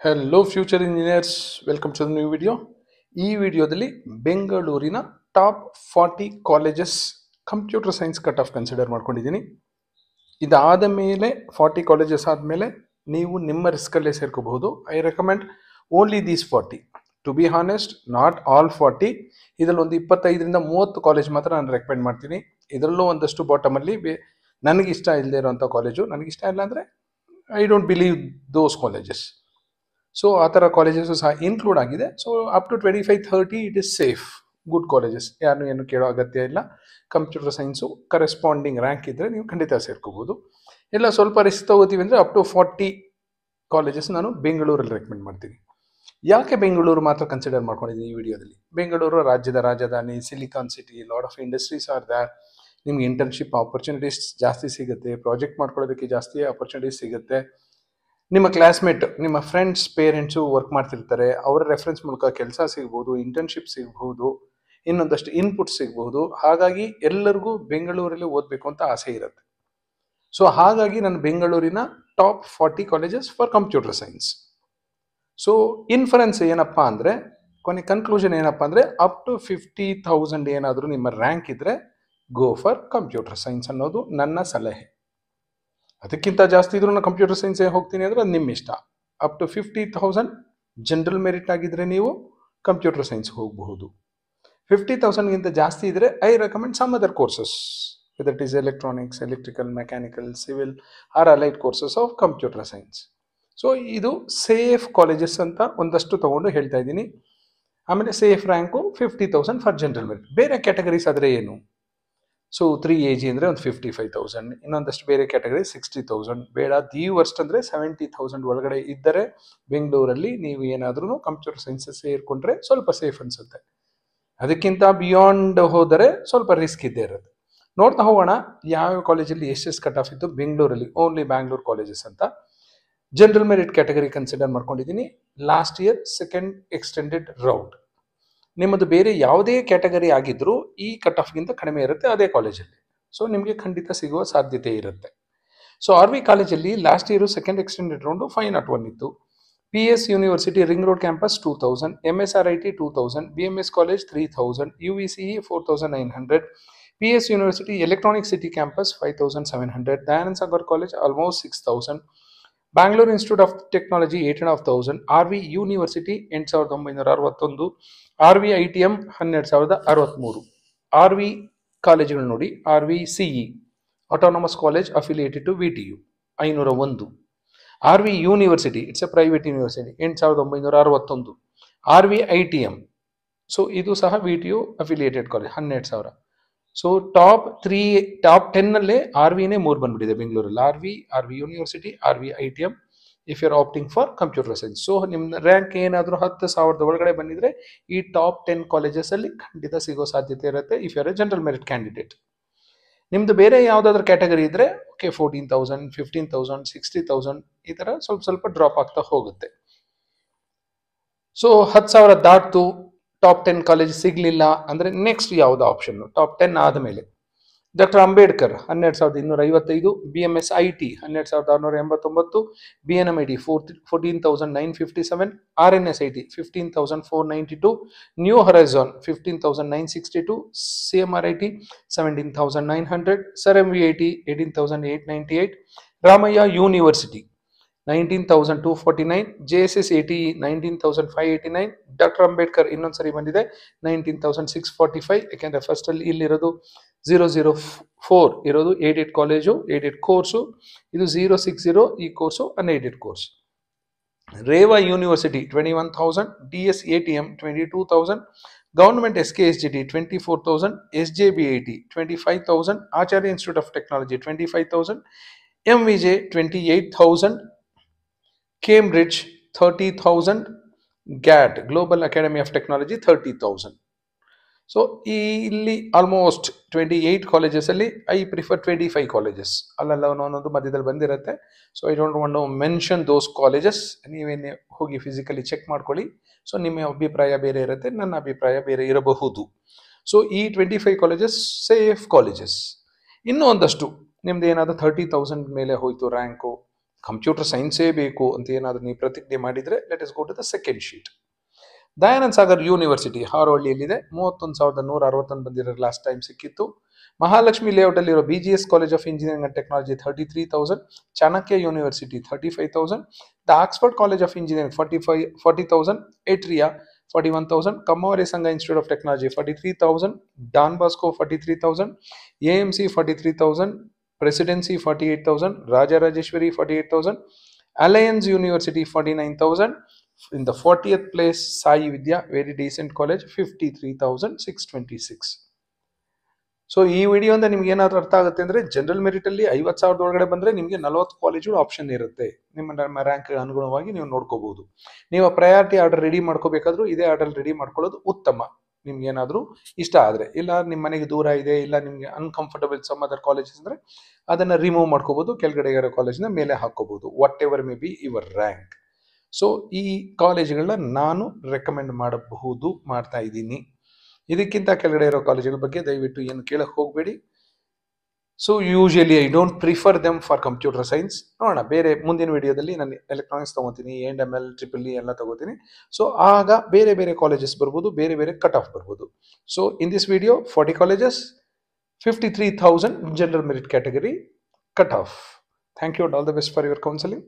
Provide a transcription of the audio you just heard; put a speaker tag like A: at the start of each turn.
A: Hello future engineers, welcome to the new video. ಈ ವಿಡಿಯೋದಲ್ಲಿ ಬೆಂಗಳೂರಿನ top 40 colleges computer science cut off consider ಮಾಡ್ಕೊಂಡಿದ್ದೀನಿ. ಇದಾದ ಮೇಲೆ 40 ಕಾಲೇಜಸ್ ಆದಮೇಲೆ ನೀವು ನಿಮ್ಮ ರಿಸ್ಕಲ್ಲೇ ಸೇರ್ಕೋಬಹುದು. I recommend only these 40. To be honest, not all 40. ಇದರಲ್ಲಿ ಒಂದು 25ರಿಂದ 30 ಕಾಲೇಜ್ ಮಾತ್ರ ನಾನು ರೆಕಮೆಂಡ್ ಮಾಡ್ತೀನಿ. ಇದರಲ್ಲೂ ಒಂದಷ್ಟು ಬಾಟಮಲ್ಲಿ ನನಗೆ ಇಷ್ಟ ಇಲ್ಲದೆ ಇರೋಂಥ ಕಾಲೇಜು, ನನಗಿಷ್ಟ ಇಲ್ಲ ಅಂದರೆ I don't believe those colleges. So ಆ ಥರ ಕಾಲೇಜಸ್ಸು ಸಹ ಇನ್ಕ್ಲೂಡ್ ಆಗಿದೆ. So up to 25-30 it is safe, good colleges, ಯಾರನ್ನು ಏನು ಕೇಳೋ ಅಗತ್ಯ ಇಲ್ಲ. ಕಂಪ್ಯೂಟರ್ ಸೈನ್ಸು ಕರೆಸ್ಪಾಂಡಿಂಗ್ ರ್ಯಾಂಕ್ ಇದ್ದರೆ ನೀವು ಖಂಡಿತ ಸೇರ್ಕೋಬೋದು. ಇಲ್ಲ ಸ್ವಲ್ಪ ರಿಸ್ಕ್ ತಗೋತೀವಿ ಅಂದರೆ ಅಪ್ ಟು 40 ಕಾಲೇಜಸ್ ನಾನು ಬೆಂಗಳೂರಲ್ಲಿ ರೆಕಮೆಂಡ್ ಮಾಡ್ತೀನಿ. ಯಾಕೆ ಬೆಂಗಳೂರು ಮಾತ್ರ ಕನ್ಸಿಡರ್ ಮಾಡ್ಕೊಂಡಿದ್ದೀನಿ ಈ ವಿಡಿಯೋದಲ್ಲಿ? ಬೆಂಗಳೂರು ರಾಜ್ಯದ ರಾಜಧಾನಿ, silicon city, lot of industries are there. ನಿಮ್ಗೆ ಇಂಟರ್ನ್ಶಿಪ್ ಆಪರ್ಚುನಿಟೀಸ್ ಜಾಸ್ತಿ ಸಿಗುತ್ತೆ, ಪ್ರಾಜೆಕ್ಟ್ ಮಾಡ್ಕೊಳ್ಳೋದಕ್ಕೆ ಜಾಸ್ತಿ ಆಪರ್ಚುನಿಟೀಸ್ ಸಿಗುತ್ತೆ. ನಿಮ್ಮ ಕ್ಲಾಸ್ಮೇಟ್, ನಿಮ್ಮ ಫ್ರೆಂಡ್ಸ್ ಪೇರೆಂಟ್ಸು ವರ್ಕ್ ಮಾಡ್ತಿರ್ತಾರೆ, ಅವರ ರೆಫರೆನ್ಸ್ ಮೂಲಕ ಕೆಲಸ ಸಿಗ್ಬೋದು, ಇಂಟರ್ನ್ಶಿಪ್ ಸಿಗ್ಬೋದು, ಇನ್ನೊಂದಷ್ಟು ಇನ್ಪುಟ್ ಸಿಗ್ಬೋದು. ಹಾಗಾಗಿ ಎಲ್ಲರಿಗೂ ಬೆಂಗಳೂರಲ್ಲಿ ಓದಬೇಕು ಅಂತ ಆಸೆ ಇರುತ್ತೆ. ಸೊ ಹಾಗಾಗಿ ನಾನು ಬೆಂಗಳೂರಿನ top 40 colleges for computer science. So inference ಏನಪ್ಪ ಅಂದರೆ, ಕನ್ಕ್ಲೂಷನ್ ಏನಪ್ಪ ಅಂದರೆ, ಅಪ್ ಟು 50,000 ಏನಾದರೂ ನಿಮ್ಮ ರ್ಯಾಂಕ್ ಇದ್ದರೆ ಗೋ ಫಾರ್ ಕಂಪ್ಯೂಟರ್ ಸೈನ್ಸ್ ಅನ್ನೋದು ನನ್ನ ಸಲಹೆ. ಅದಕ್ಕಿಂತ ಜಾಸ್ತಿ ಇದ್ರೂ ನಾನು ಕಂಪ್ಯೂಟರ್ ಸೈನ್ಸ್ ಹೋಗ್ತೀನಿ ಅಂದರೆ ಅದು ನಿಮ್ಮ ಇಷ್ಟ. ಅಪ್ ಟು 50,000 ಜನರಲ್ ಮೆರಿಟ್ ಆಗಿದ್ದರೆ ನೀವು ಕಂಪ್ಯೂಟರ್ ಸೈನ್ಸ್ ಹೋಗಬಹುದು. 50,000ಗಿಂತ ಜಾಸ್ತಿ ಇದ್ದರೆ I recommend some other courses, whether it is electronics, electrical, mechanical, civil or allied courses of computer science. So ಇದು ಸೇಫ್ ಕಾಲೇಜಸ್ ಅಂತ ಒಂದಷ್ಟು ತೊಗೊಂಡು ಹೇಳ್ತಾ ಇದ್ದೀನಿ. ಆಮೇಲೆ safe rank 50,000 for general merit. ಬೇರೆ ಕ್ಯಾಟಗರೀಸ್ ಆದರೆ ಏನು? ಸೊ 3AG ಅಂದರೆ ಒಂದು 55,000, ಇನ್ನೊಂದಷ್ಟು ಬೇರೆ ಕ್ಯಾಟಗರಿ 60,000. ಬೇಡ, ದಿ ವರ್ಸ್ಟ್ ಅಂದರೆ 70,000 ಒಳಗಡೆ ಇದ್ದರೆ ಬೆಂಗಳೂರಲ್ಲಿ ನೀವು ಏನಾದ್ರೂ ಕಂಪ್ಯೂಟರ್ ಸೈನ್ಸ್ ಸೇರಿಕೊಂಡ್ರೆ ಸ್ವಲ್ಪ ಸೇಫ್ ಅನಿಸುತ್ತೆ. ಅದಕ್ಕಿಂತ ಬಿಯಾಂಡ್ ಹೋದರೆ ಸ್ವಲ್ಪ ರಿಸ್ಕ್ ಇದ್ದೇ ಇರುತ್ತೆ. ನೋಡ್ತಾ ಹೋಗೋಣ ಯಾವ ಕಾಲೇಜಲ್ಲಿ ಎಷ್ಟೆಷ್ಟು ಕಟ್ ಆಫ್ ಇತ್ತು ಬೆಂಗಳೂರಲ್ಲಿ. ಓನ್ಲಿ ಬ್ಯಾಂಗ್ಳೂರ್ ಕಾಲೇಜಸ್ ಅಂತ ಜನರಲ್ ಮೆರಿಟ್ ಕ್ಯಾಟಗರಿ ಕನ್ಸಿಡರ್ ಮಾಡ್ಕೊಂಡಿದ್ದೀನಿ. Last year second extended round. ನಿಮ್ಮದು ಬೇರೆ ಯಾವುದೇ ಕ್ಯಾಟಗರಿ ಆಗಿದ್ರೂ ಈ ಕಟ್ ಆಫ್ಗಿಂತ ಕಡಿಮೆ ಇರುತ್ತೆ ಅದೇ ಕಾಲೇಜಲ್ಲಿ. ಸೊ ನಿಮಗೆ ಖಂಡಿತ ಸಿಗುವ ಸಾಧ್ಯತೆ ಇರುತ್ತೆ. ಸೊ RV ಕಾಲೇಜಲ್ಲಿ last year second extended round 501 ಇತ್ತು. PS university ring road campus 2,000, MSRIT 2,000, BMS college 3,000, UVCE 4,900, PS university electronic city campus 5,700, Dayananda Sagar college almost 6,000, Bangalore institute of technology 8,500, RV university 8,961, RV ITM 12,063. RV ಕಾಲೇಜುಗಳು ನೋಡಿ, RVCE autonomous college affiliated to VTU 501, RV university it's a private university 8,961, RV ITM so ಇದು ಸಹ VTU affiliated college 12,000. So top 10ನಲ್ಲೇ RVನೇ 3 ಬಂದ್ಬಿಟ್ಟಿದೆ ಬೆಂಗಳೂರಲ್ಲಿ. RV university, RV ITM if you are opting for computer science. So ನಿಮ್ಮ rank ಏನಾದರೂ 10,000 ಒಳಗಡೆ ಬಂದಿದ್ರೆ ಈ ಟಾಪ್ 10 ಕಾಲೇಜಸಲ್ಲಿ ಖಂಡಿತ ಸಿಗೋ ಸಾಧ್ಯತೆ ಇರುತ್ತೆ if you are a general merit candidate. ನಿಮ್ಮದು ಬೇರೆ ಯಾವುದಾದ್ರೂ ಕ್ಯಾಟಗರಿ ಇದ್ದರೆ ಓಕೆ 14,000, 15,000, 60,000 ಈ ಥರ ಸ್ವಲ್ಪ ಸ್ವಲ್ಪ ಡ್ರಾಪ್ ಆಗ್ತಾ ಹೋಗುತ್ತೆ. ಸೊ 10,000 ದಾಟ್ತು, ಟಾಪ್ 10 ಕಾಲೇಜ್ ಸಿಗಲಿಲ್ಲ ಅಂದರೆ ನೆಕ್ಸ್ಟ್ ಯಾವುದು ಆಪ್ಷನ್? ಟಾಪ್ 10 ಆದಮೇಲೆ doctor Ambedkar 12,255, BMS IT 12,689, BNMIT 14,957, RNSIT 15,492, New Horizon 15,962, CMRIT 17,900, Sir MVIT 18,898, Ramaiah university 19,249, JSS ATE 19,589, doctor Ambedkar ಇನ್ನೊಂದ್ಸರಿ ಬಂದಿದೆ 19,645. ಯಾಕೆಂದರೆ ಫಸ್ಟಲ್ಲಿ ಇಲ್ಲಿರೋದು 004 ಇರೋದು ಏಡೆಡ್ ಕಾಲೇಜು, ಏಡೆಡ್ ಕೋರ್ಸು. ಇದು 060 ಈ course unaided course. Reva university 21,000, DS ATM 22,000, government SKSGT 24,000, SJBIT 25,000, Acharya institute of technology 25,000, MVJ 28,000, Cambridge 30,000, GAT global academy of technology 30,000. So ಇಲ್ಲಿ almost 28 ಕಾಲೇಜಸಲ್ಲಿ I prefer 25 colleges. ಅಲ್ಲೆಲ್ಲ ಒಂದೊಂದು ಮಧ್ಯದಲ್ಲಿ ಬಂದಿರುತ್ತೆ. So I don't want to mention those colleges. ನೀವೇನೇ ಹೋಗಿ physically check ಮಾಡ್ಕೊಳ್ಳಿ. So ನಿಮ್ಮ ಅಭಿಪ್ರಾಯ ಬೇರೆ ಇರುತ್ತೆ, ನನ್ನ ಅಭಿಪ್ರಾಯ ಬೇರೆ ಇರಬಹುದು. ಸೊ ಈ 25 ಕಾಲೇಜಸ್ ಸೇಫ್ ಕಾಲೇಜಸ್. ಇನ್ನೂ ಒಂದಷ್ಟು ನಿಮ್ದು ಏನಾದರೂ 30,000 ಮೇಲೆ ಹೋಯಿತು ರ್ಯಾಂಕು, ಕಂಪ್ಯೂಟರ್ ಸೈನ್ಸೇ ಬೇಕು ಅಂತ ಏನಾದರೂ ನೀವು ಪ್ರತಿಜ್ಞೆ ಮಾಡಿದರೆ let us go to the second sheet. Dayanand Sagar university ಹಾರೋಹಳ್ಳಿಯಲ್ಲಿದೆ. 31,161 ಬಂದಿರೋ ಲಾಸ್ಟ್ ಟೈಮ್ ಸಿಕ್ಕಿತ್ತು. ಮಹಾಲಕ್ಷ್ಮಿ ಲೇಔಟ್ ಅಲ್ಲಿರೋ BGS college of engineering and technology 33,000. Chanakya university 35,000. The Oxford college of engineering 40,000. Atria 41,000. Kammavari Sangha institute of technology 43,000. Don Bosco 43,000. AMC 43,000. Presidency 48,000. Rajarajeshwari 48,000. Alliance university 49,000. In the 40th place, Sai Vidya, very decent college, 53,626. So ಈ ವಿಡಿಯೋಯಿಂದ ನಿಮ್ಗೆ ಏನಾದ್ರು ಅರ್ಥ ಆಗುತ್ತೆ ಅಂದ್ರೆ general merit ಅಲ್ಲಿ 50,000 ಒಳಗಡೆ ಬಂದ್ರೆ ನಿಮಗೆ 40 ಕಾಲೇಜುಗಳು ಆಪ್ಷನ್ ಇರುತ್ತೆ. ನಿಮ್ಮ ರ್ಯಾಂಕ್ ಅನುಗುಣವಾಗಿ ನೀವು ನೋಡ್ಕೋಬಹುದು. ನೀವು ಪ್ರಯಾರಿಟಿ ಆರ್ಡರ್ ರೆಡಿ ಮಾಡ್ಕೋಬೇಕಾದ್ರೂ ಇದೇ ಆರ್ಡರ್ ರೆಡಿ ಮಾಡ್ಕೊಳ್ಳೋದು ಉತ್ತಮ. ನಿಮ್ಗೆ ಏನಾದರೂ ಇಷ್ಟ ಆದರೆ, ಇಲ್ಲ ನಿಮ್ಮ ಮನೆಗೆ ದೂರ ಇದೆ, ಇಲ್ಲ ನಿಮಗೆ ಅನ್ಕಂಫರ್ಟಬಲ್ ಸಮ್ ಅದರ್ ಕಾಲೇಜಸ್ ಅಂದರೆ ಅದನ್ನು ರಿಮೂವ್ ಮಾಡ್ಕೋಬಹುದು, ಕೆಳಗಡೆ ಇರೋ ಕಾಲೇಜಿನ ಮೇಲೆ ಹಾಕೋಬಹುದು, what ever may be your rank. So ಈ ಕಾಲೇಜುಗಳನ್ನ ನಾನು ರೆಕಮೆಂಡ್ ಮಾಡ್ತಾ ಇದ್ದೀನಿ. ಇದಕ್ಕಿಂತ ಕೆಳಗಡೆ ಇರೋ ಕಾಲೇಜುಗಳ ಬಗ್ಗೆ ದಯವಿಟ್ಟು ಏನು ಕೇಳಕ್ಕೆ ಹೋಗಬೇಡಿ. So usually I don't prefer them for computer science. ನೋಡೋಣ, ಬೇರೆ ಮುಂದಿನ ವಿಡಿಯೋದಲ್ಲಿ ನಾನು ಎಲೆಕ್ಟ್ರಾನಿಕ್ಸ್ ತೊಗೋತೀನಿ, A&ML, EEE ಎಲ್ಲ ತೊಗೋತೀನಿ. ಸೊ ಆಗ ಬೇರೆ ಬೇರೆ ಕಾಲೇಜಸ್ ಬರ್ಬೋದು, ಬೇರೆ ಬೇರೆ ಕಟ್ ಆಫ್ ಬರ್ಬೋದು. So in this video 40 colleges, 53,000 general merit category cut off. Thank you and all the best for your counselling.